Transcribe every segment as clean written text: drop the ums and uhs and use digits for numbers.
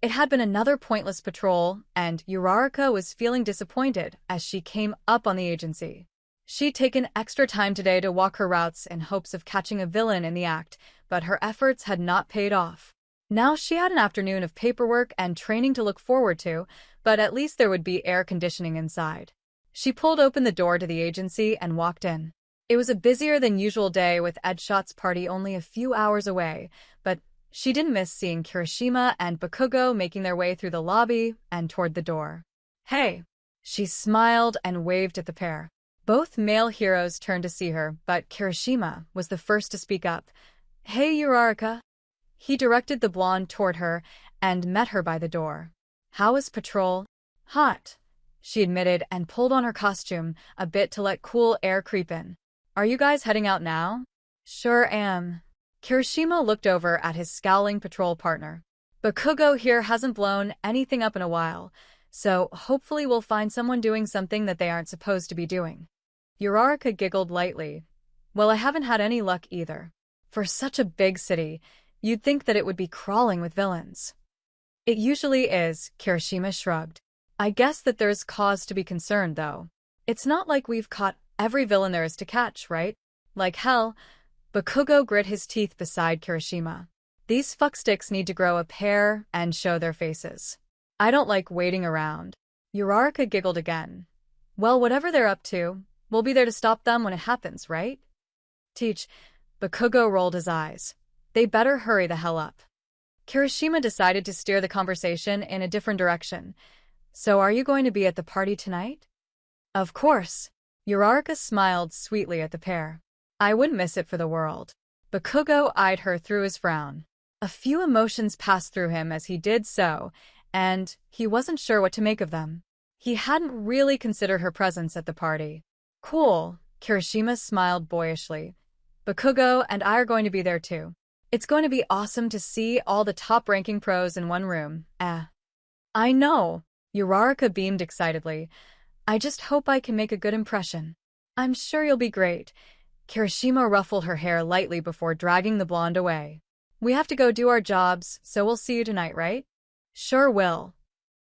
It had been another pointless patrol, and Uraraka was feeling disappointed as she came up on the agency. She'd taken extra time today to walk her routes in hopes of catching a villain in the act, but her efforts had not paid off. Now she had an afternoon of paperwork and training to look forward to, but at least there would be air conditioning inside. She pulled open the door to the agency and walked in. It was a busier than usual day with Edshot's party only a few hours away, but she didn't miss seeing Kirishima and Bakugou making their way through the lobby and toward the door. "Hey!" She smiled and waved at the pair. Both male heroes turned to see her, but Kirishima was the first to speak up. "Hey, Uraraka." He directed the blonde toward her and met her by the door. "How is patrol?" "Hot," she admitted and pulled on her costume a bit to let cool air creep in. "Are you guys heading out now?" "Sure am." Kirishima looked over at his scowling patrol partner. "Bakugou here hasn't blown anything up in a while, so hopefully we'll find someone doing something that they aren't supposed to be doing." Uraraka giggled lightly. "Well, I haven't had any luck either. For such a big city, you'd think that it would be crawling with villains." "It usually is," Kirishima shrugged. "I guess that there's cause to be concerned, though. It's not like we've caught every villain there is to catch, right? Like hell." Bakugou grit his teeth beside Kirishima. "These fucksticks need to grow a pair and show their faces. I don't like waiting around." Uraraka giggled again. "Well, whatever they're up to, we'll be there to stop them when it happens, right?" "Teach." Bakugou rolled his eyes. "They better hurry the hell up." Kirishima decided to steer the conversation in a different direction. "So are you going to be at the party tonight?" "Of course." Uraraka smiled sweetly at the pair. "I wouldn't miss it for the world." Bakugou eyed her through his frown. A few emotions passed through him as he did so, and he wasn't sure what to make of them. He hadn't really considered her presence at the party. "Cool," Kirishima smiled boyishly. "Bakugou and I are going to be there too. It's going to be awesome to see all the top-ranking pros in one room." "I know," Uraraka beamed excitedly. "I just hope I can make a good impression." "I'm sure you'll be great." Kirishima ruffled her hair lightly before dragging the blonde away. "We have to go do our jobs, so we'll see you tonight, right?" "Sure will."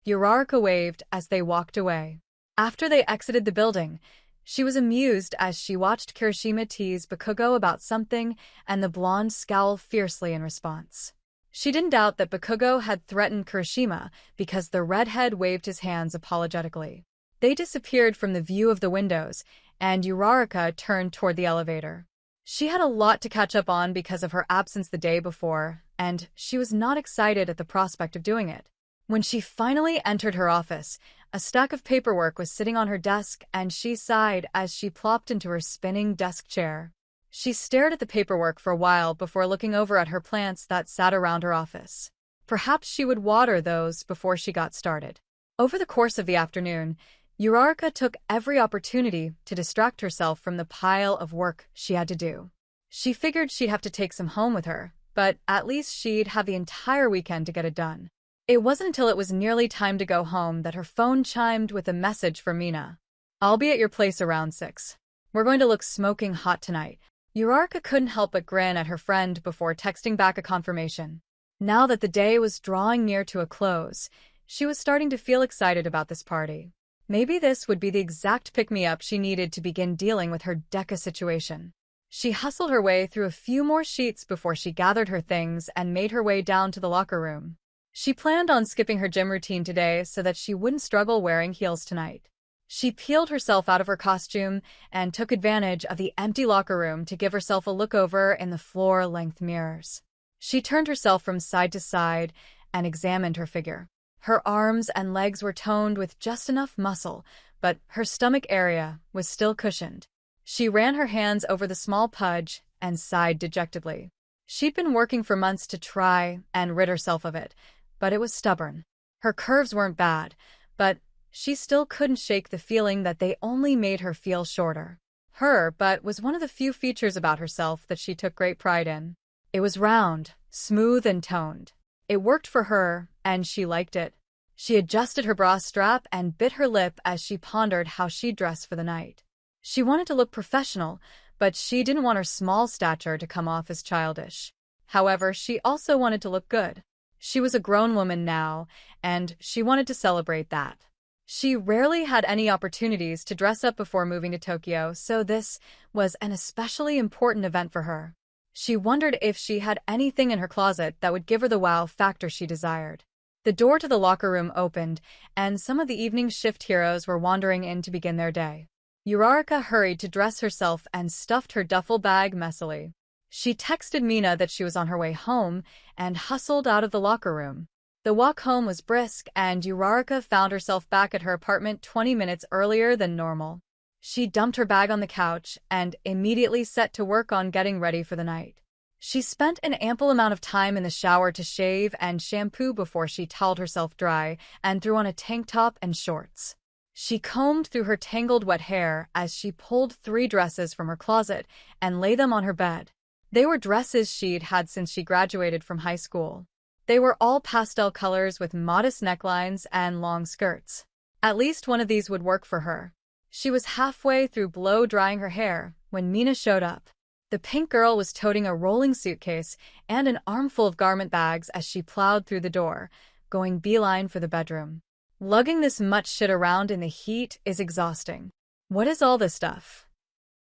Uraraka waved as they walked away. After they exited the building, she was amused as she watched Kirishima tease Bakugou about something and the blonde scowl fiercely in response. She didn't doubt that Bakugou had threatened Kirishima because the redhead waved his hands apologetically. They disappeared from the view of the windows, and Uraraka turned toward the elevator. She had a lot to catch up on because of her absence the day before, and she was not excited at the prospect of doing it. When she finally entered her office, a stack of paperwork was sitting on her desk, and she sighed as she plopped into her spinning desk chair. She stared at the paperwork for a while before looking over at her plants that sat around her office. Perhaps she would water those before she got started. Over the course of the afternoon, Uraraka took every opportunity to distract herself from the pile of work she had to do. She figured she'd have to take some home with her, but at least she'd have the entire weekend to get it done. It wasn't until it was nearly time to go home that her phone chimed with a message from Mina. "I'll be at your place around 6. We're going to look smoking hot tonight." Uraraka couldn't help but grin at her friend before texting back a confirmation. Now that the day was drawing near to a close, she was starting to feel excited about this party. Maybe this would be the exact pick-me-up she needed to begin dealing with her Deca situation. She hustled her way through a few more sheets before she gathered her things and made her way down to the locker room. She planned on skipping her gym routine today so that she wouldn't struggle wearing heels tonight. She peeled herself out of her costume and took advantage of the empty locker room to give herself a look over in the floor-length mirrors. She turned herself from side to side and examined her figure. Her arms and legs were toned with just enough muscle, but her stomach area was still cushioned. She ran her hands over the small pudge and sighed dejectedly. She'd been working for months to try and rid herself of it, but it was stubborn. Her curves weren't bad, but she still couldn't shake the feeling that they only made her feel shorter. Her butt was one of the few features about herself that she took great pride in. It was round, smooth, and toned. It worked for her, and she liked it. She adjusted her bra strap and bit her lip as she pondered how she'd dress for the night. She wanted to look professional, but she didn't want her small stature to come off as childish. However, she also wanted to look good. She was a grown woman now, and she wanted to celebrate that. She rarely had any opportunities to dress up before moving to Tokyo, so this was an especially important event for her. She wondered if she had anything in her closet that would give her the wow factor she desired. The door to the locker room opened, and some of the evening shift heroes were wandering in to begin their day. Uraraka hurried to dress herself and stuffed her duffel bag messily. She texted Mina that she was on her way home and hustled out of the locker room. The walk home was brisk, and Uraraka found herself back at her apartment 20 minutes earlier than normal. She dumped her bag on the couch and immediately set to work on getting ready for the night. She spent an ample amount of time in the shower to shave and shampoo before she toweled herself dry and threw on a tank top and shorts. She combed through her tangled wet hair as she pulled 3 dresses from her closet and laid them on her bed. They were dresses she'd had since she graduated from high school. They were all pastel colors with modest necklines and long skirts. At least one of these would work for her. She was halfway through blow-drying her hair when Mina showed up. The pink girl was toting a rolling suitcase and an armful of garment bags as she plowed through the door, going beeline for the bedroom. Lugging this much shit around in the heat is exhausting. What is all this stuff?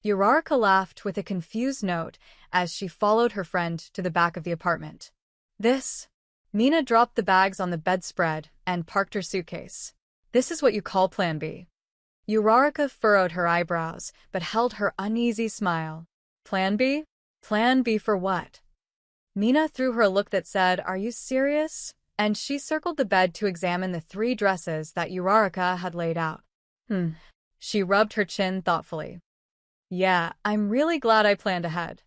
Uraraka laughed with a confused note as she followed her friend to the back of the apartment. This? Mina dropped the bags on the bedspread and parked her suitcase. This is what you call Plan B. Uraraka furrowed her eyebrows, but held her uneasy smile. Plan B? Plan B for what? Mina threw her a look that said, "Are you serious?" And she circled the bed to examine the 3 dresses that Uraraka had laid out. She rubbed her chin thoughtfully. Yeah, I'm really glad I planned ahead.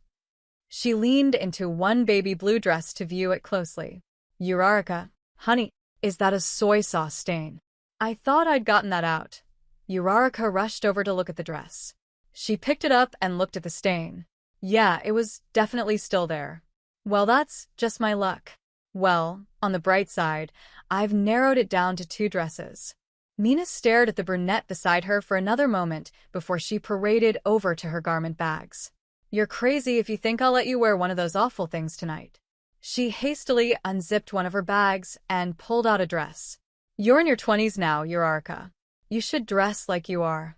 She leaned into one baby blue dress to view it closely. Uraraka, honey, is that a soy sauce stain? I thought I'd gotten that out. Uraraka rushed over to look at the dress. She picked it up and looked at the stain. Yeah, it was definitely still there. Well, that's just my luck. Well, on the bright side, I've narrowed it down to 2 dresses. Mina stared at the brunette beside her for another moment before she paraded over to her garment bags. You're crazy if you think I'll let you wear one of those awful things tonight. She hastily unzipped one of her bags and pulled out a dress. You're in your 20s now, Uraraka. You should dress like you are.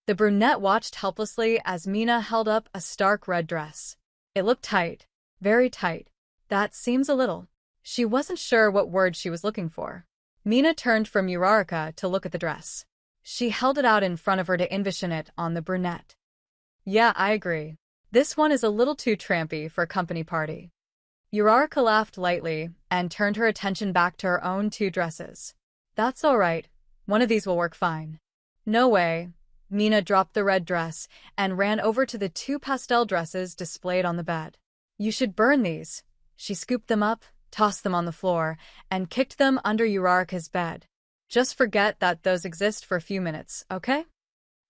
The brunette watched helplessly as Mina held up a stark red dress. It looked tight, very tight. That seems a little. She wasn't sure what word she was looking for. Mina turned from Uraraka to look at the dress. She held it out in front of her to envision it on the brunette. Yeah, I agree. This one is a little too trampy for a company party. Uraraka laughed lightly and turned her attention back to her own 2 dresses. That's all right. One of these will work fine. No way. Mina dropped the red dress and ran over to the 2 pastel dresses displayed on the bed. You should burn these. She scooped them up, tossed them on the floor, and kicked them under Uraraka's bed. Just forget that those exist for a few minutes, okay?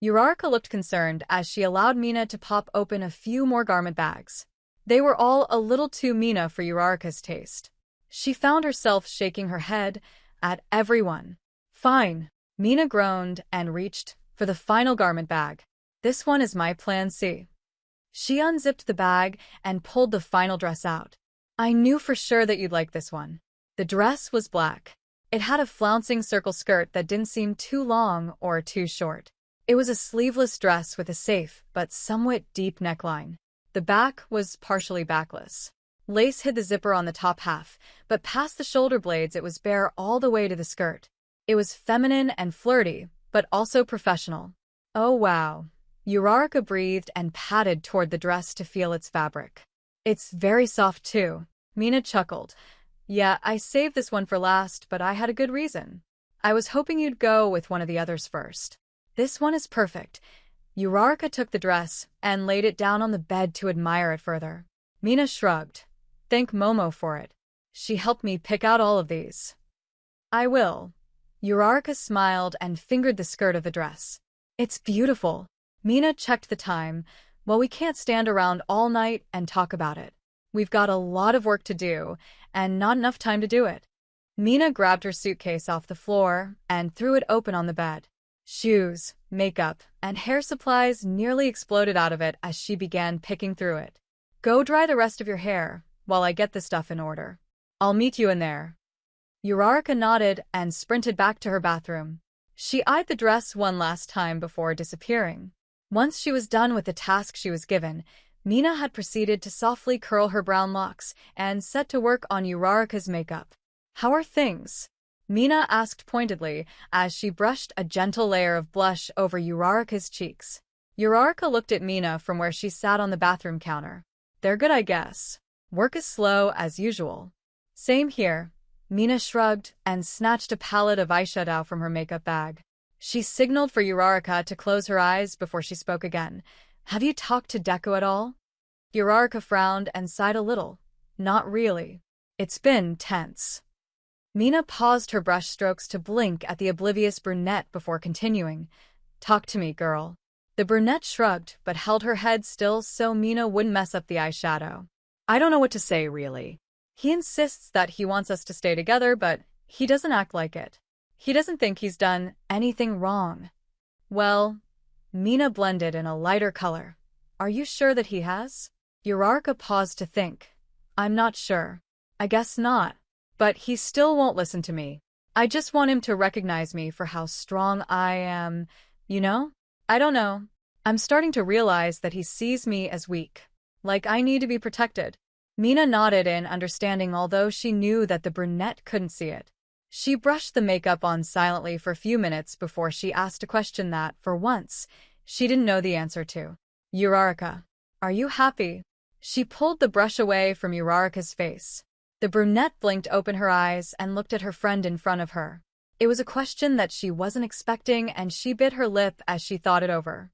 Uraraka looked concerned as she allowed Mina to pop open a few more garment bags. They were all a little too Mina for Uraraka's taste. She found herself shaking her head at everyone. Fine. Mina groaned and reached for the final garment bag. This one is my plan C. She unzipped the bag and pulled the final dress out. I knew for sure that you'd like this one. The dress was black. It had a flouncing circle skirt that didn't seem too long or too short. It was a sleeveless dress with a safe but somewhat deep neckline. The back was partially backless. Lace hid the zipper on the top half, but past the shoulder blades it was bare all the way to the skirt. It was feminine and flirty, but also professional. Oh wow. Uraraka breathed and patted toward the dress to feel its fabric. It's very soft too. Mina chuckled. Yeah, I saved this one for last, but I had a good reason. I was hoping you'd go with one of the others first. This one is perfect. Uraraka took the dress and laid it down on the bed to admire it further. Mina shrugged. Thank Momo for it. She helped me pick out all of these. I will. Uraraka smiled and fingered the skirt of the dress. It's beautiful. Mina checked the time. Well, we can't stand around all night and talk about it. We've got a lot of work to do, and not enough time to do it. Mina grabbed her suitcase off the floor and threw it open on the bed. Shoes, makeup, and hair supplies nearly exploded out of it as she began picking through it. Go dry the rest of your hair while I get the stuff in order. I'll meet you in there. Uraraka nodded and sprinted back to her bathroom. She eyed the dress one last time before disappearing. Once she was done with the task she was given, Mina had proceeded to softly curl her brown locks and set to work on Uraraka's makeup. "How are things?" Mina asked pointedly as she brushed a gentle layer of blush over Uraraka's cheeks. Uraraka looked at Mina from where she sat on the bathroom counter. "They're good, I guess. Work is slow as usual." "Same here." Mina shrugged and snatched a palette of eyeshadow from her makeup bag. She signaled for Uraraka to close her eyes before she spoke again. "Have you talked to Deku at all?" Uraraka frowned and sighed a little. "Not really. It's been tense." Mina paused her brushstrokes to blink at the oblivious brunette before continuing. "Talk to me, girl." The brunette shrugged but held her head still so Mina wouldn't mess up the eyeshadow. "I don't know what to say, really. He insists that he wants us to stay together, but he doesn't act like it. He doesn't think he's done anything wrong." "Well," Mina blended in a lighter color. "Are you sure that he has?" Uraraka paused to think. "I'm not sure. I guess not. But he still won't listen to me. I just want him to recognize me for how strong I am, you know? I don't know. I'm starting to realize that he sees me as weak. Like I need to be protected." Mina nodded in understanding, although she knew that the brunette couldn't see it. She brushed the makeup on silently for a few minutes before she asked a question that, for once, she didn't know the answer to. "Uraraka, are you happy?" She pulled the brush away from Uraraka's face. The brunette blinked open her eyes and looked at her friend in front of her. It was a question that she wasn't expecting, and she bit her lip as she thought it over.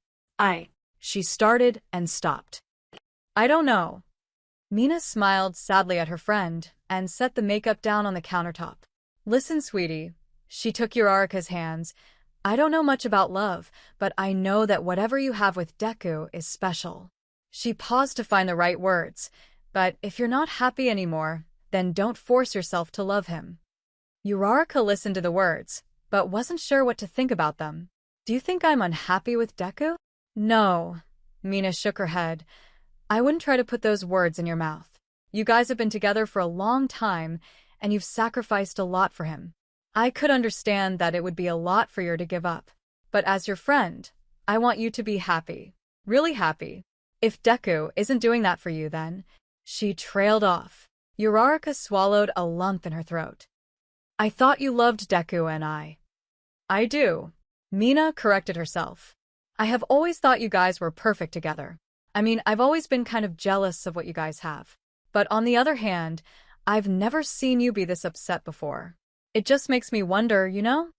She started and stopped. "I don't know." Mina smiled sadly at her friend and set the makeup down on the countertop. "Listen, sweetie." She took Uraraka's hands. "I don't know much about love, but I know that whatever you have with Deku is special." She paused to find the right words. "But if you're not happy anymore, then don't force yourself to love him." Uraraka listened to the words, but wasn't sure what to think about them. "Do you think I'm unhappy with Deku?" "No." Mina shook her head. "I wouldn't try to put those words in your mouth. You guys have been together for a long time, and you've sacrificed a lot for him. I could understand that it would be a lot for you to give up. But as your friend, I want you to be happy. Really happy. If Deku isn't doing that for you, then..." She trailed off. Uraraka swallowed a lump in her throat. "I thought you loved Deku and I do." Mina corrected herself. "I have always thought you guys were perfect together. I mean, I've always been kind of jealous of what you guys have. But on the other hand, I've never seen you be this upset before. It just makes me wonder, you know?"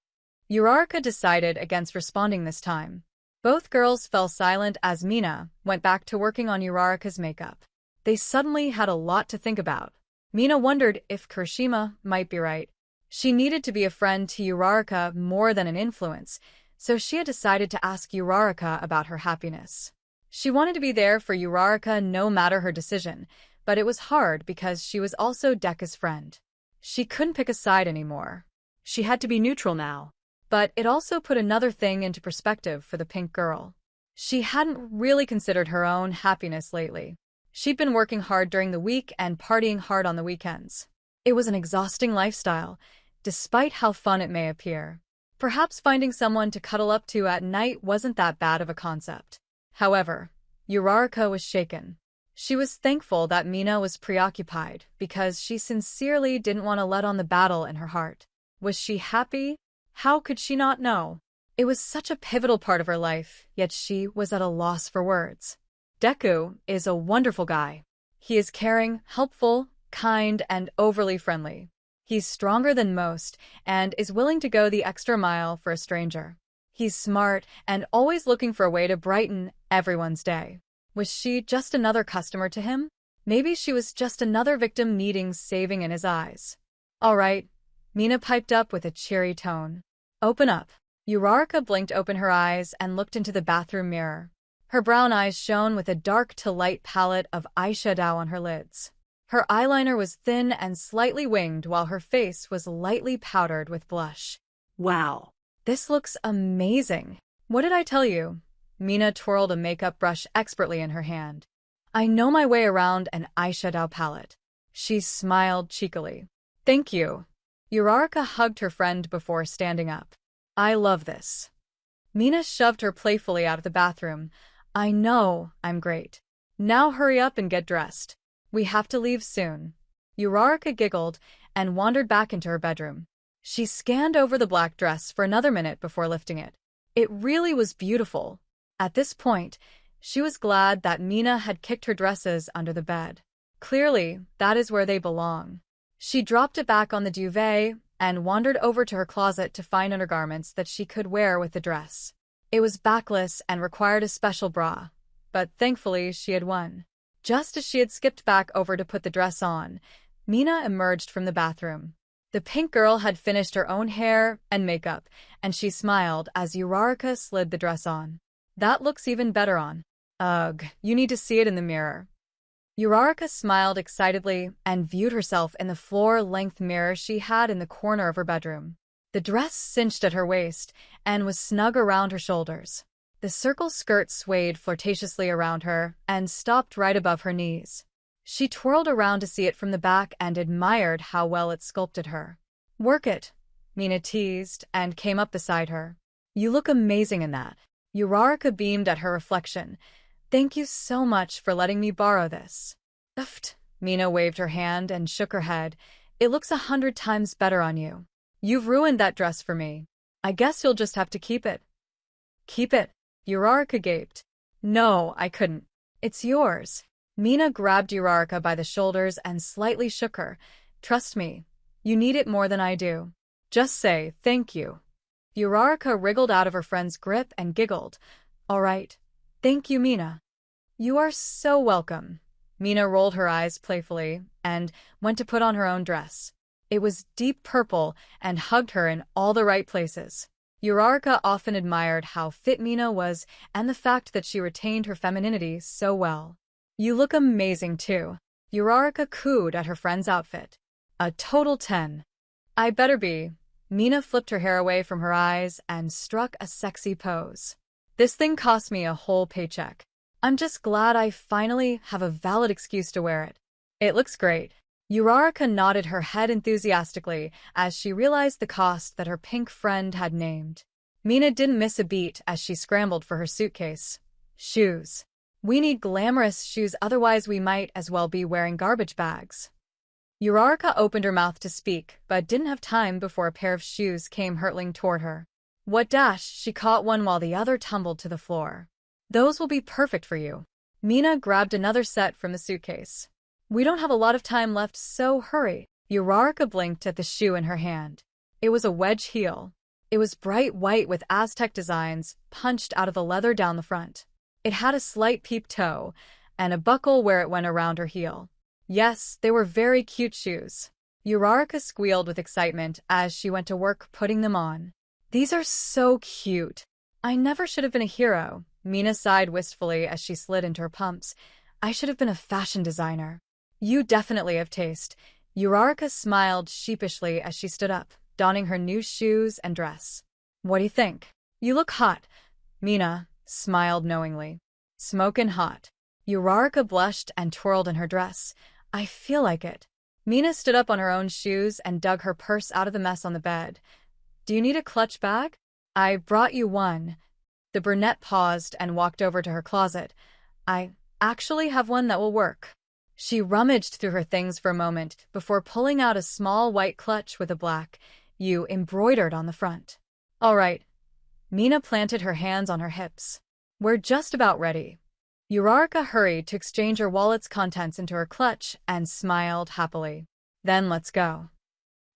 Uraraka decided against responding this time. Both girls fell silent as Mina went back to working on Uraraka's makeup. They suddenly had a lot to think about. Mina wondered if Kirishima might be right. She needed to be a friend to Uraraka more than an influence, so she had decided to ask Uraraka about her happiness. She wanted to be there for Uraraka no matter her decision, but it was hard because she was also Deku's friend. She couldn't pick a side anymore. She had to be neutral now. But it also put another thing into perspective for the pink girl. She hadn't really considered her own happiness lately. She'd been working hard during the week and partying hard on the weekends. It was an exhausting lifestyle, despite how fun it may appear. Perhaps finding someone to cuddle up to at night wasn't that bad of a concept. However, Uraraka was shaken. She was thankful that Mina was preoccupied because she sincerely didn't want to let on the battle in her heart. Was she happy? How could she not know? It was such a pivotal part of her life, yet she was at a loss for words. Deku is a wonderful guy. He is caring, helpful, kind, and overly friendly. He's stronger than most and is willing to go the extra mile for a stranger. He's smart and always looking for a way to brighten everyone's day. Was she just another customer to him? Maybe she was just another victim needing saving in his eyes. "All right," Mina piped up with a cheery tone. "Open up." Uraraka blinked open her eyes and looked into the bathroom mirror. Her brown eyes shone with a dark to light palette of eyeshadow on her lids. Her eyeliner was thin and slightly winged while her face was lightly powdered with blush. "Wow. This looks amazing. What did I tell you?" Mina twirled a makeup brush expertly in her hand. "I know my way around an eyeshadow palette." She smiled cheekily. Thank you. Uraraka hugged her friend before standing up. I love this. Mina shoved her playfully out of the bathroom. I know, I'm great. Now hurry up and get dressed. We have to leave soon. Uraraka giggled and wandered back into her bedroom. She scanned over the black dress for another minute before lifting it. It really was beautiful. At this point, she was glad that Mina had kicked her dresses under the bed. Clearly, that is where they belong. She dropped it back on the duvet and wandered over to her closet to find undergarments that she could wear with the dress. It was backless and required a special bra, but thankfully she had one. Just as she had skipped back over to put the dress on, Mina emerged from the bathroom. The pink girl had finished her own hair and makeup, and she smiled as Uraraka slid the dress on. That looks even better on. Ugh, you need to see it in the mirror. Uraraka smiled excitedly and viewed herself in the floor-length mirror she had in the corner of her bedroom. The dress cinched at her waist and was snug around her shoulders. The circle skirt swayed flirtatiously around her and stopped right above her knees. She twirled around to see it from the back and admired how well it sculpted her. Work it, Mina teased and came up beside her. You look amazing in that. Uraraka beamed at her reflection. Thank you so much for letting me borrow this. Uft. Mina waved her hand and shook her head. It looks 100 times better on you. You've ruined that dress for me. I guess you'll just have to keep it. Keep it? Uraraka gaped. No, I couldn't. It's yours. Mina grabbed Uraraka by the shoulders and slightly shook her. Trust me, you need it more than I do. Just say thank you. Uraraka wriggled out of her friend's grip and giggled. All right. Thank you, Mina. You are so welcome. Mina rolled her eyes playfully and went to put on her own dress. It was deep purple and hugged her in all the right places. Uraraka often admired how fit Mina was and the fact that she retained her femininity so well. You look amazing, too. Uraraka cooed at her friend's outfit. A total 10. I better be. Mina flipped her hair away from her eyes and struck a sexy pose. This thing cost me a whole paycheck. I'm just glad I finally have a valid excuse to wear it. It looks great. Uraraka nodded her head enthusiastically as she realized the cost that her pink friend had named. Mina didn't miss a beat as she scrambled for her suitcase. Shoes. We need glamorous shoes, otherwise we might as well be wearing garbage bags. Uraraka opened her mouth to speak, but didn't have time before a pair of shoes came hurtling toward her. What dash! She caught one while the other tumbled to the floor. Those will be perfect for you. Mina grabbed another set from the suitcase. We don't have a lot of time left, so hurry. Uraraka blinked at the shoe in her hand. It was a wedge heel. It was bright white with Aztec designs punched out of the leather down the front. It had a slight peep toe and a buckle where it went around her heel. Yes, they were very cute shoes. Uraraka squealed with excitement as she went to work putting them on. These are so cute. I never should have been a hero. Mina sighed wistfully as she slid into her pumps. I should have been a fashion designer. You definitely have taste. Uraraka smiled sheepishly as she stood up, donning her new shoes and dress. What do you think? You look hot. Mina smiled knowingly. Smokin' hot. Uraraka blushed and twirled in her dress. I feel like it. Mina stood up on her own shoes and dug her purse out of the mess on the bed. Do you need a clutch bag? I brought you one. The brunette paused and walked over to her closet. I actually have one that will work. She rummaged through her things for a moment before pulling out a small white clutch with a black U embroidered on the front. All right. Mina planted her hands on her hips. We're just about ready. Uraraka hurried to exchange her wallet's contents into her clutch and smiled happily. Then let's go.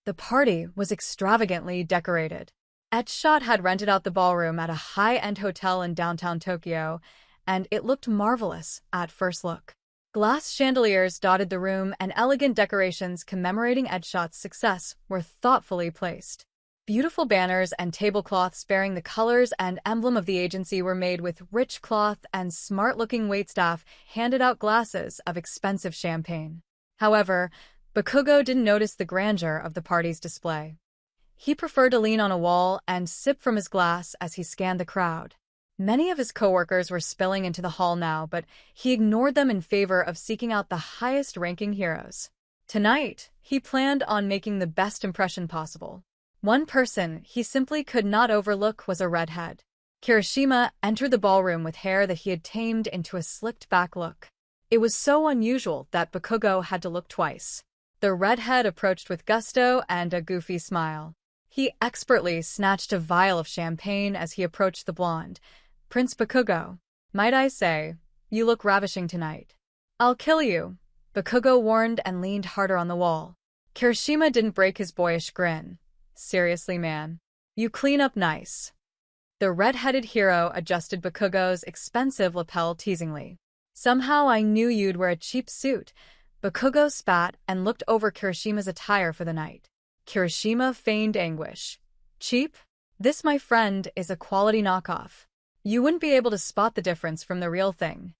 The party was extravagantly decorated. Etshot had rented out the ballroom at a high-end hotel in downtown Tokyo, and it looked marvelous at first look. Glass chandeliers dotted the room, and elegant decorations commemorating Etshot's success were thoughtfully placed. Beautiful banners and tablecloths bearing the colors and emblem of the agency were made with rich cloth, and smart-looking waitstaff handed out glasses of expensive champagne. However, bakugou didn't notice the grandeur of the party's display. He preferred to lean on a wall and sip from his glass as he scanned the crowd. Many of his coworkers were spilling into the hall now, but he ignored them in favor of seeking out the highest-ranking heroes. Tonight, he planned on making the best impression possible. One person he simply could not overlook was a redhead. Kirishima entered the ballroom with hair that he had tamed into a slicked-back look. It was so unusual that Bakugou had to look twice. The redhead approached with gusto and a goofy smile. He expertly snatched a vial of champagne as he approached the blonde. "Prince Bakugou, might I say, you look ravishing tonight." "I'll kill you," Bakugou warned and leaned harder on the wall. Kirishima didn't break his boyish grin. "Seriously, man. You clean up nice." The red-headed hero adjusted Bakugou's expensive lapel teasingly. "Somehow I knew you'd wear a cheap suit." Bakugou spat and looked over Kirishima's attire for the night. Kirishima feigned anguish. "Cheap? This, my friend, is a quality knockoff. You wouldn't be able to spot the difference from the real thing."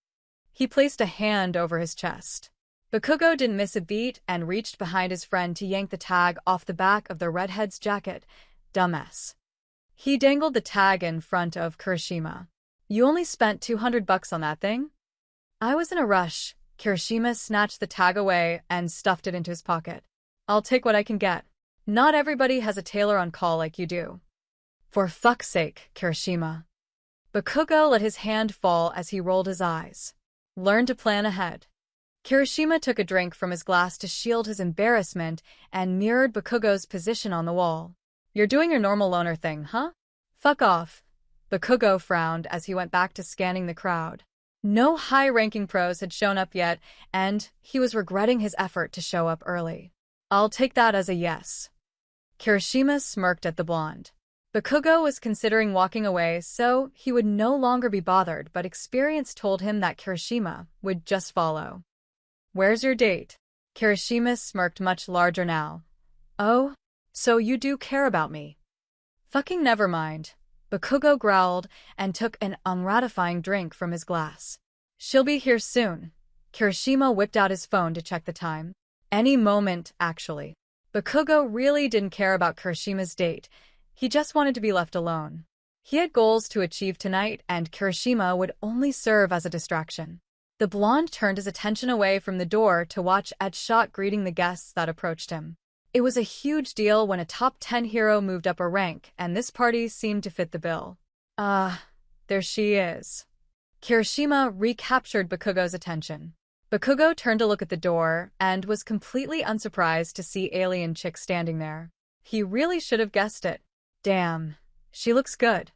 He placed a hand over his chest. Bakugou didn't miss a beat and reached behind his friend to yank the tag off the back of the redhead's jacket. "Dumbass." He dangled the tag in front of Kirishima. "You only spent $200 on that thing?" "I was in a rush." Kirishima snatched the tag away and stuffed it into his pocket. "I'll take what I can get. Not everybody has a tailor on call like you do." "For fuck's sake, Kirishima." Bakugou let his hand fall as he rolled his eyes. "Learn to plan ahead." Kirishima took a drink from his glass to shield his embarrassment and mirrored Bakugou's position on the wall. "You're doing your normal loner thing, huh?" "Fuck off." Bakugou frowned as he went back to scanning the crowd. No high-ranking pros had shown up yet, and he was regretting his effort to show up early. "I'll take that as a yes." Kirishima smirked at the blonde. Bakugou was considering walking away so he would no longer be bothered, but experience told him that Kirishima would just follow. "Where's your date?" Kirishima smirked much larger now. "Oh, so you do care about me." "Fucking never mind." Bakugou growled and took an unratifying drink from his glass. "She'll be here soon." Kirishima whipped out his phone to check the time. Any moment, actually. Bakugou really didn't care about Kirishima's date. He just wanted to be left alone. He had goals to achieve tonight, and Kirishima would only serve as a distraction. The blonde turned his attention away from the door to watch Ed Shot greeting the guests that approached him. It was a huge deal when a top 10 hero moved up a rank, and this party seemed to fit the bill. There she is." Kirishima recaptured Bakugou's attention. Bakugou turned to look at the door and was completely unsurprised to see alien chick standing there. He really should have guessed it. "Damn, she looks good."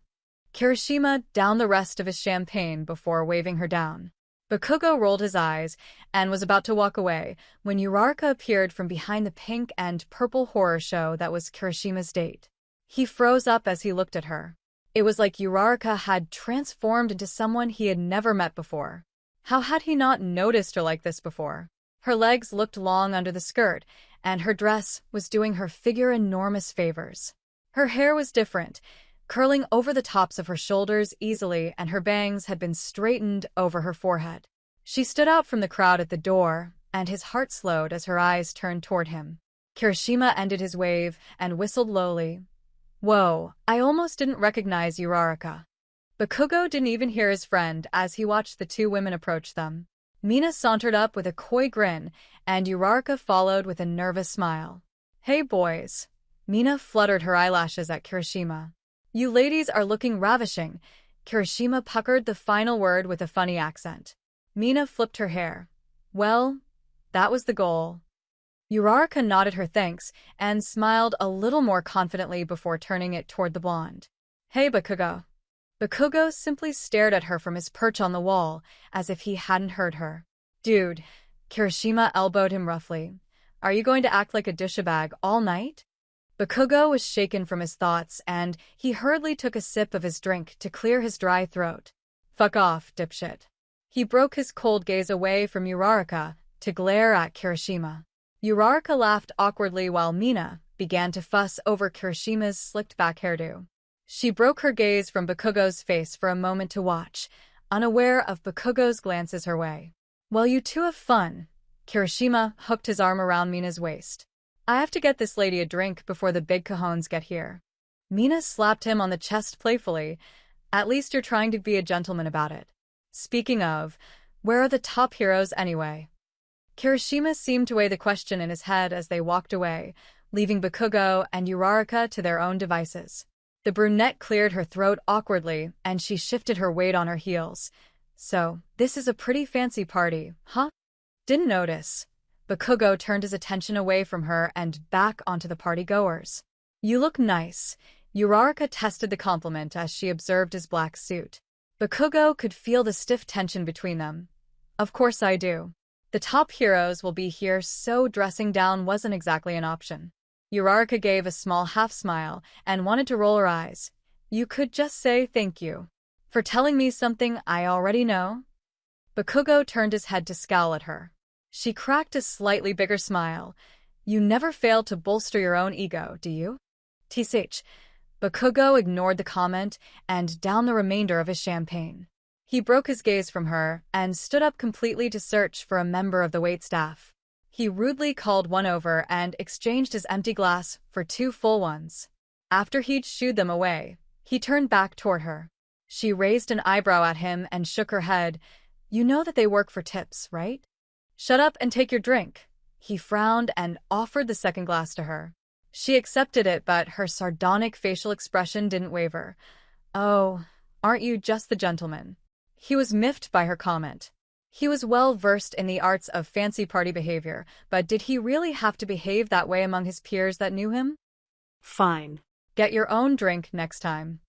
Kirishima downed the rest of his champagne before waving her down. Bakugou rolled his eyes and was about to walk away when Uraraka appeared from behind the pink and purple horror show that was Kirishima's date. He froze up as he looked at her. It was like Uraraka had transformed into someone he had never met before. How had he not noticed her like this before? Her legs looked long under the skirt, and her dress was doing her figure enormous favors. Her hair was different, curling over the tops of her shoulders easily, and her bangs had been straightened over her forehead. She stood out from the crowd at the door, and his heart slowed as her eyes turned toward him. Kirishima ended his wave and whistled lowly. "Whoa, I almost didn't recognize Uraraka." Bakugou didn't even hear his friend as he watched the two women approach them. Mina sauntered up with a coy grin, and Uraraka followed with a nervous smile. "Hey boys." Mina fluttered her eyelashes at Kirishima. "You ladies are looking ravishing." Kirishima puckered the final word with a funny accent. Mina flipped her hair. "Well, that was the goal." Uraraka nodded her thanks and smiled a little more confidently before turning it toward the blonde. "Hey, Bakugou." Bakugou simply stared at her from his perch on the wall, as if he hadn't heard her. "Dude," Kirishima elbowed him roughly. "Are you going to act like a douchebag all night?" Bakugou was shaken from his thoughts, and he hurriedly took a sip of his drink to clear his dry throat. "Fuck off, dipshit." He broke his cold gaze away from Uraraka to glare at Kirishima. Uraraka laughed awkwardly while Mina began to fuss over Kirishima's slicked-back hairdo. She broke her gaze from Bakugou's face for a moment to watch, unaware of Bakugou's glances her way. "Well, you two have fun." Kirishima hooked his arm around Mina's waist. "I have to get this lady a drink before the big cajones get here." Mina slapped him on the chest playfully. "At least you're trying to be a gentleman about it." "Speaking of, where are the top heroes anyway?" Kirishima seemed to weigh the question in his head as they walked away, leaving Bakugou and Uraraka to their own devices. The brunette cleared her throat awkwardly, and she shifted her weight on her heels. So, this is a pretty fancy party, huh? Didn't notice. Bakugou turned his attention away from her and back onto the party-goers. You look nice. Uraraka tested the compliment as she observed his black suit. Bakugou could feel the stiff tension between them. Of course I do. The top heroes will be here, so dressing down wasn't exactly an option. Uraraka gave a small half-smile and wanted to roll her eyes. You could just say thank you for telling me something I already know. Bakugou turned his head to scowl at her. She cracked a slightly bigger smile. You never fail to bolster your own ego, do you? Tsh. Bakugou ignored the comment and downed the remainder of his champagne. He broke his gaze from her and stood up completely to search for a member of the waitstaff. He rudely called one over and exchanged his empty glass for 2 full ones. After he'd shooed them away, he turned back toward her. She raised an eyebrow at him and shook her head. You know that they work for tips, right? Shut up and take your drink. He frowned and offered the second glass to her. She accepted it, but her sardonic facial expression didn't waver. Oh, aren't you just the gentleman? He was miffed by her comment. He was well versed in the arts of fancy party behavior, but did he really have to behave that way among his peers that knew him? Fine. Get your own drink next time.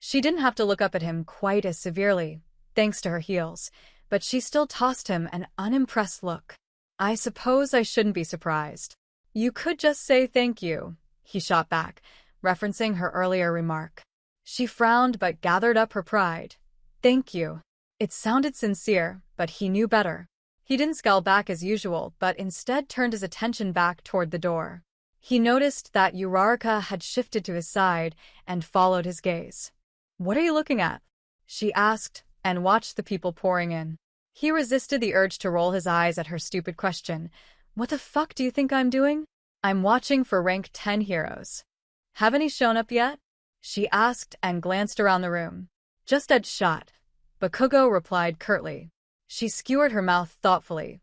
She didn't have to look up at him quite as severely, thanks to her heels, but she still tossed him an unimpressed look. I suppose I shouldn't be surprised. You could just say thank you, he shot back, referencing her earlier remark. She frowned but gathered up her pride. Thank you. It sounded sincere, but he knew better. He didn't scowl back as usual, but instead turned his attention back toward the door. He noticed that Uraraka had shifted to his side and followed his gaze. What are you looking at? She asked, and watched the people pouring in. He resisted the urge to roll his eyes at her stupid question. What the fuck do you think I'm doing? I'm watching for rank 10 heroes. Have any shown up yet? She asked and glanced around the room. Just dead shot. Bakugou replied curtly. She skewered her mouth thoughtfully.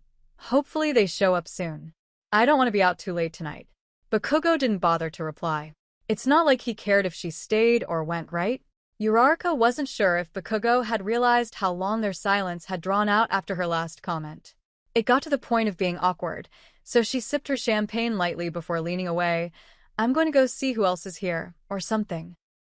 Hopefully they show up soon. I don't want to be out too late tonight. Bakugou didn't bother to reply. It's not like he cared if she stayed or went, right? Uraraka wasn't sure if Bakugou had realized how long their silence had drawn out after her last comment. It got to the point of being awkward, so she sipped her champagne lightly before leaning away. I'm going to go see who else is here, or something.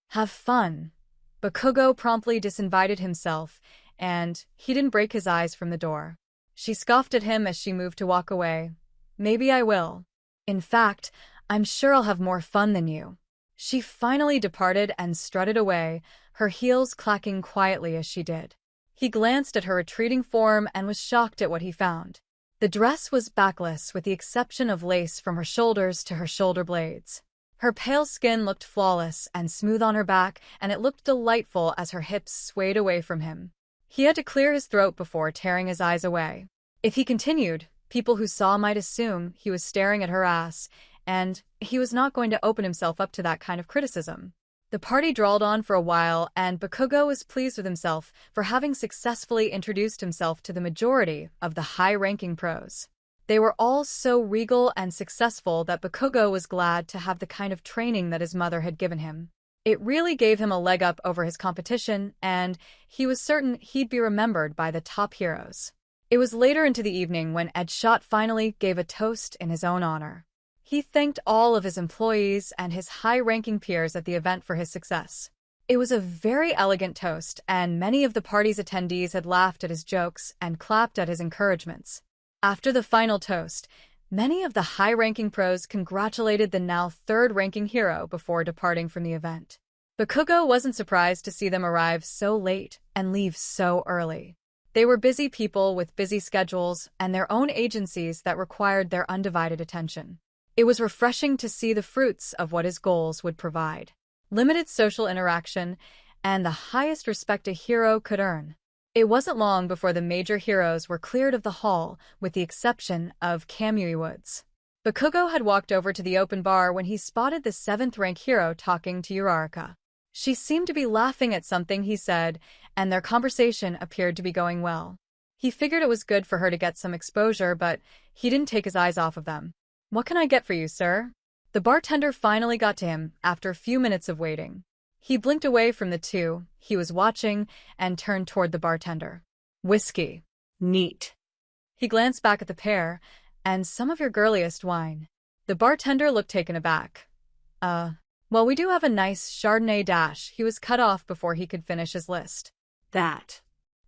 Have fun. Bakugou promptly disinvited himself, and he didn't break his eyes from the door. She scoffed at him as she moved to walk away. Maybe I will. In fact, I'm sure I'll have more fun than you. She finally departed and strutted away, her heels clacking quietly as she did. He glanced at her retreating form and was shocked at what he found. The dress was backless with the exception of lace from her shoulders to her shoulder blades. Her pale skin looked flawless and smooth on her back, and it looked delightful as her hips swayed away from him. He had to clear his throat before tearing his eyes away. If he continued, people who saw might assume he was staring at her ass, and he was not going to open himself up to that kind of criticism. The party drawled on for a while, and Bakugou was pleased with himself for having successfully introduced himself to the majority of the high-ranking pros. They were all so regal and successful that Bakugou was glad to have the kind of training that his mother had given him. It really gave him a leg up over his competition, and he was certain he'd be remembered by the top heroes. It was later into the evening when Edshot finally gave a toast in his own honor. He thanked all of his employees and his high-ranking peers at the event for his success. It was a very elegant toast, and many of the party's attendees had laughed at his jokes and clapped at his encouragements. After the final toast, many of the high-ranking pros congratulated the now third-ranking hero before departing from the event. Bakugou wasn't surprised to see them arrive so late and leave so early. They were busy people with busy schedules and their own agencies that required their undivided attention. It was refreshing to see the fruits of what his goals would provide. Limited social interaction and the highest respect a hero could earn. It wasn't long before the major heroes were cleared of the hall, with the exception of Kamui Woods. Bakugou had walked over to the open bar when he spotted the 7th-rank hero talking to Uraraka. She seemed to be laughing at something he said, and their conversation appeared to be going well. He figured it was good for her to get some exposure, but he didn't take his eyes off of them. "What can I get for you, sir?" The bartender finally got to him after a few minutes of waiting. He blinked away from the two he was watching and turned toward the bartender. "Whiskey." Neat. He glanced back at the pair. "And some of your girliest wine." The bartender looked taken aback. Well, we do have a nice Chardonnay dash." He was cut off before he could finish his list. That.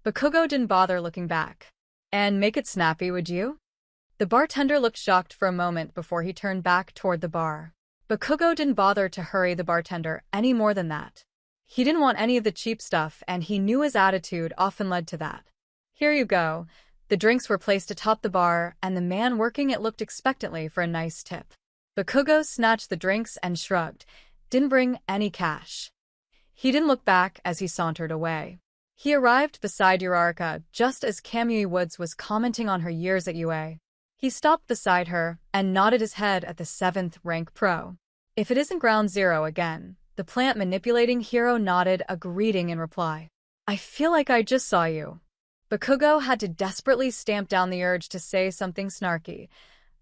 Bakugou didn't bother looking back. "And make it snappy, would you?" The bartender looked shocked for a moment before he turned back toward the bar. Bakugou didn't bother to hurry the bartender any more than that. He didn't want any of the cheap stuff, and he knew his attitude often led to that. "Here you go." The drinks were placed atop the bar, and the man working it looked expectantly for a nice tip. Bakugou snatched the drinks and shrugged. Didn't bring any cash. He didn't look back as he sauntered away. He arrived beside Uraraka just as Kamui Woods was commenting on her years at UA. He stopped beside her and nodded his head at the 7th rank pro. "If it isn't Ground Zero again," the plant-manipulating hero nodded a greeting in reply. "I feel like I just saw you." Bakugou had to desperately stamp down the urge to say something snarky.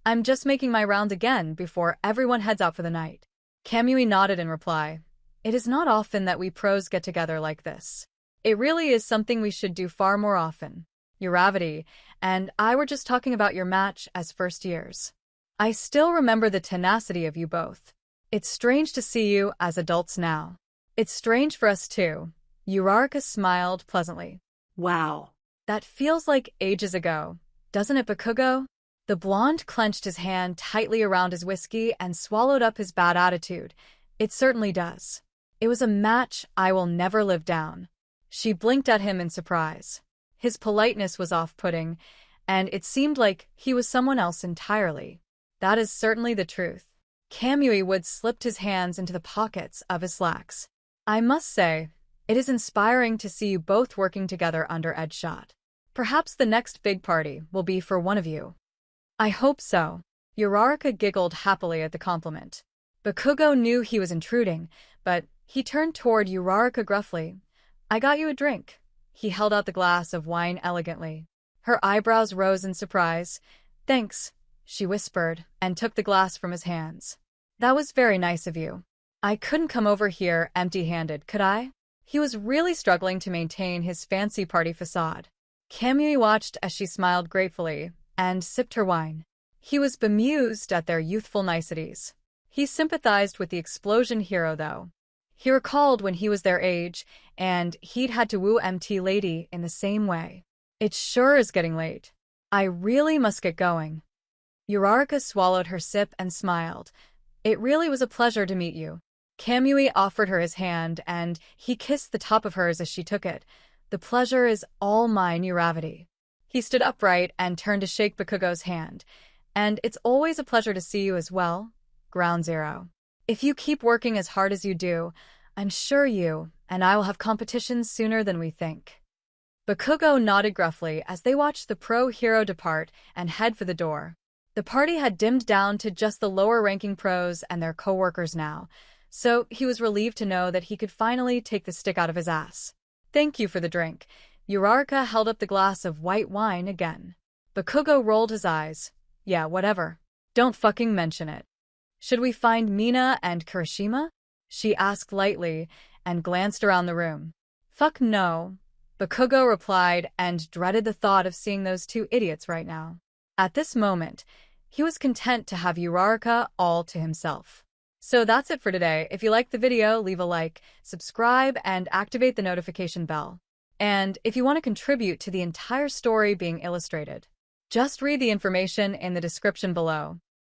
"I'm just making my round again before everyone heads out for the night." Kamui nodded in reply. "It is not often that we pros get together like this. It really is something we should do far more often. Uravity and I were just talking about your match as first years. I still remember the tenacity of you both. It's strange to see you as adults now." "It's strange for us too." Uraraka smiled pleasantly. Wow. "That feels like ages ago, doesn't it, Bakugou?" The blonde clenched his hand tightly around his whiskey and swallowed up his bad attitude. "It certainly does. It was a match I will never live down." She blinked at him in surprise. His politeness was off-putting, and it seemed like he was someone else entirely. "That is certainly the truth." Kamui Woods slipped his hands into the pockets of his slacks. "I must say, it is inspiring to see you both working together under Edgeshot. Perhaps the next big party will be for one of you." "I hope so." Uraraka giggled happily at the compliment. Bakugou knew he was intruding, but he turned toward Uraraka gruffly. "I got you a drink." He held out the glass of wine elegantly. Her eyebrows rose in surprise. "Thanks," she whispered, and took the glass from his hands. "That was very nice of you. I couldn't come over here empty-handed, could I?" He was really struggling to maintain his fancy party facade. Kamui watched as she smiled gratefully and sipped her wine. He was bemused at their youthful niceties. He sympathized with the explosion hero, though. He recalled when he was their age, and he'd had to woo MT Lady in the same way. "It sure is getting late. I really must get going." Uraraka swallowed her sip and smiled. "It really was a pleasure to meet you." Kamui offered her his hand, and he kissed the top of hers as she took it. "The pleasure is all mine, Uravity." He stood upright and turned to shake Bakugou's hand. "And it's always a pleasure to see you as well, Ground Zero. If you keep working as hard as you do, I'm sure you and I will have competitions sooner than we think." Bakugou nodded gruffly as they watched the pro hero depart and head for the door. The party had dimmed down to just the lower-ranking pros and their co-workers now, so he was relieved to know that he could finally take the stick out of his ass. "Thank you for the drink." Uraraka held up the glass of white wine again. Bakugou rolled his eyes. "Yeah, whatever. Don't fucking mention it." "Should we find Mina and Kirishima?" she asked lightly and glanced around the room. "Fuck no," Bakugou replied and dreaded the thought of seeing those two idiots right now. At this moment, he was content to have Uraraka all to himself. So that's it for today. If you liked the video, leave a like, subscribe, and activate the notification bell. And if you want to contribute to the entire story being illustrated, just read the information in the description below.